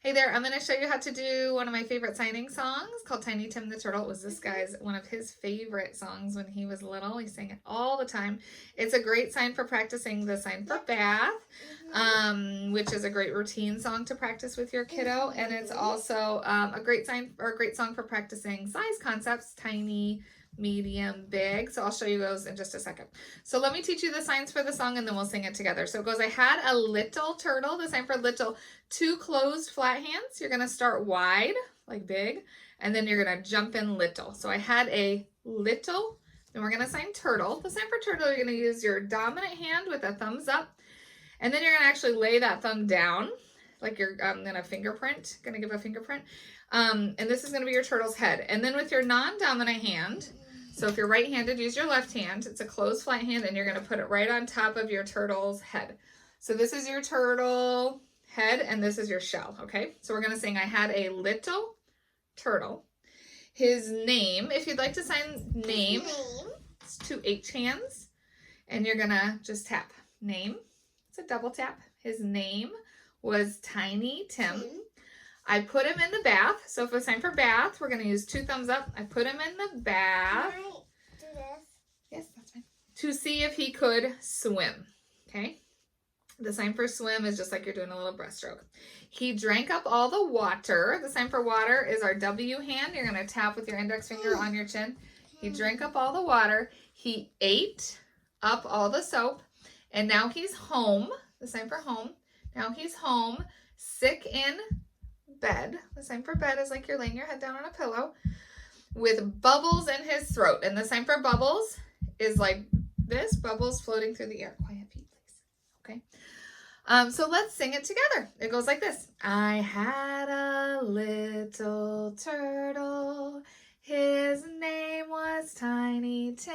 Hey there, I'm going to show you how to do one of my favorite signing songs called Tiny Tim the Turtle. It was this guy's, one of his favorite songs when he was little. He sang it all the time. It's a great sign for practicing the sign for bath, which is a great routine song to practice with your kiddo. And it's also a great sign or a great song for practicing size concepts, tiny, medium, big. So I'll show you those in just a second. So let me teach you the signs for the song and then we'll sing it together. So it goes, I had a little turtle, the sign for little, 2 closed flat hands. You're going to start wide, like big, and then you're going to jump in little. So I had a little, then we're going to sign turtle. The sign for turtle, you're going to use your dominant hand with a thumbs up, and then you're going to actually lay that thumb down, like you're going to fingerprint, going to give a fingerprint. And this is going to be your turtle's head. And then with your non-dominant hand, so if you're right-handed, use your left hand. It's a closed flat hand, and you're going to put it right on top of your turtle's head. So this is your turtle head, and this is your shell, okay? So we're going to sing, I had a little turtle. His name, if you'd like to sign name, it's 2 H hands, and you're going to just tap name. It's a double tap. His name was Tiny Tim. I put him in the bath. So if it's time for bath, we're going to use 2 thumbs up. I put him in the bath. Can I do this? Yes, that's fine. To see if he could swim. Okay. The sign for swim is just like you're doing a little breaststroke. He drank up all the water. The sign for water is our W hand. You're going to tap with your index finger on your chin. He drank up all the water. He ate up all the soap. And now he's home. The sign for home. Now he's home, sick in bed. The sign for bed is like you're laying your head down on a pillow with bubbles in his throat. And the sign for bubbles is like this, bubbles floating through the air. Quiet, Pete, please. Okay. So let's sing it together. It goes like this. I had a little turtle. His name was Tiny Tim.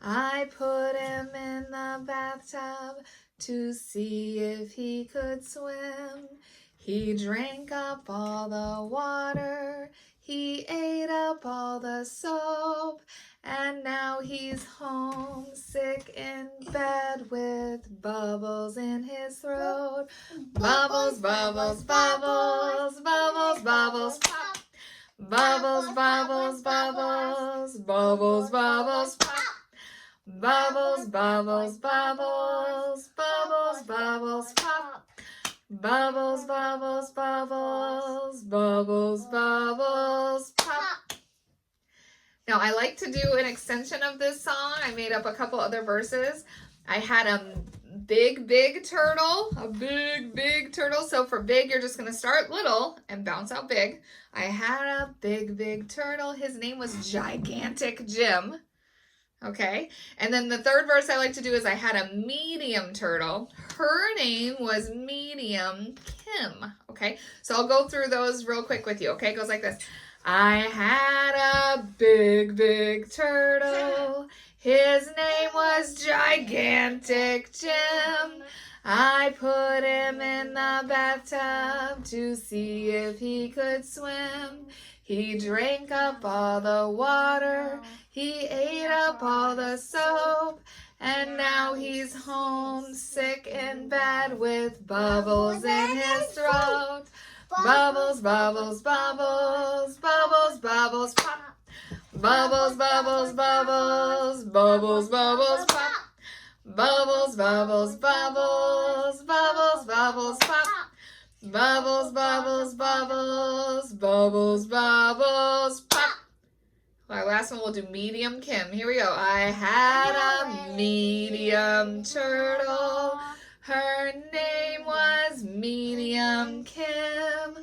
I put him in the bathtub to see if he could swim. He drank up all the water, he ate up all the soap, and now he's home, sick in bed with bubbles in his throat. Bubbles, bubbles, bubbles, bubbles, bubbles, pop. Bubbles, bubbles, bubbles, bubbles, bubbles, pop. Bubbles, bubbles, bubbles, bubbles, bubbles, pop. Bubbles, bubbles, bubbles, bubbles, bubbles, pop. Now, I like to do an extension of this song. I made up a couple other verses. I had a big, big turtle, a big, big turtle. So for big, you're just going to start little and bounce out big. I had a big, big turtle. His name was Gigantic Jim. Okay, and then the third verse I like to do is I had a medium turtle. Her name was Medium Kim. Okay, so I'll go through those real quick with you. Okay, it goes like this. I had a big, big turtle. His name was Gigantic Jim. I put him in the bathtub to see if he could swim. He drank up all the water, he ate up all the soap, and now he's home, sick in bed with bubbles in his throat. Bubbles, bubbles, bubbles, bubbles, bubbles, pop. Bubbles, bubbles, bubbles, bubbles, bubbles, pop. Bubbles, bubbles, bubbles, bubbles, bubbles, pop. Bubbles, bubbles, bubbles, bubbles, bubbles, pop. Our last one, we'll do Medium Kim. Here we go. I had a medium turtle. Her name was Medium Kim.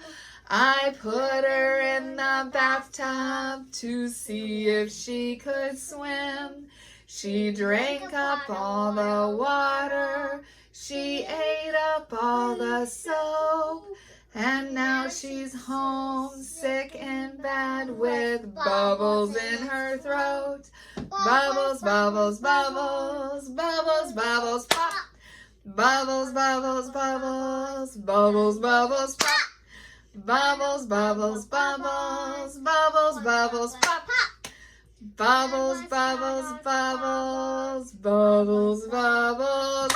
I put her in the bathtub to see if she could swim. She drank up all the water. She ate up all the soap, and now she's home, sick in bed with bubbles in her throat. Bubbles, bubbles, bubbles, bubbles, bubbles, pop. Bubbles, bubbles, bubbles, bubbles, bubbles, pop. Bubbles, bubbles, bubbles, bubbles, bubbles, pop. Bubbles, bubbles, bubbles, bubbles, bubbles,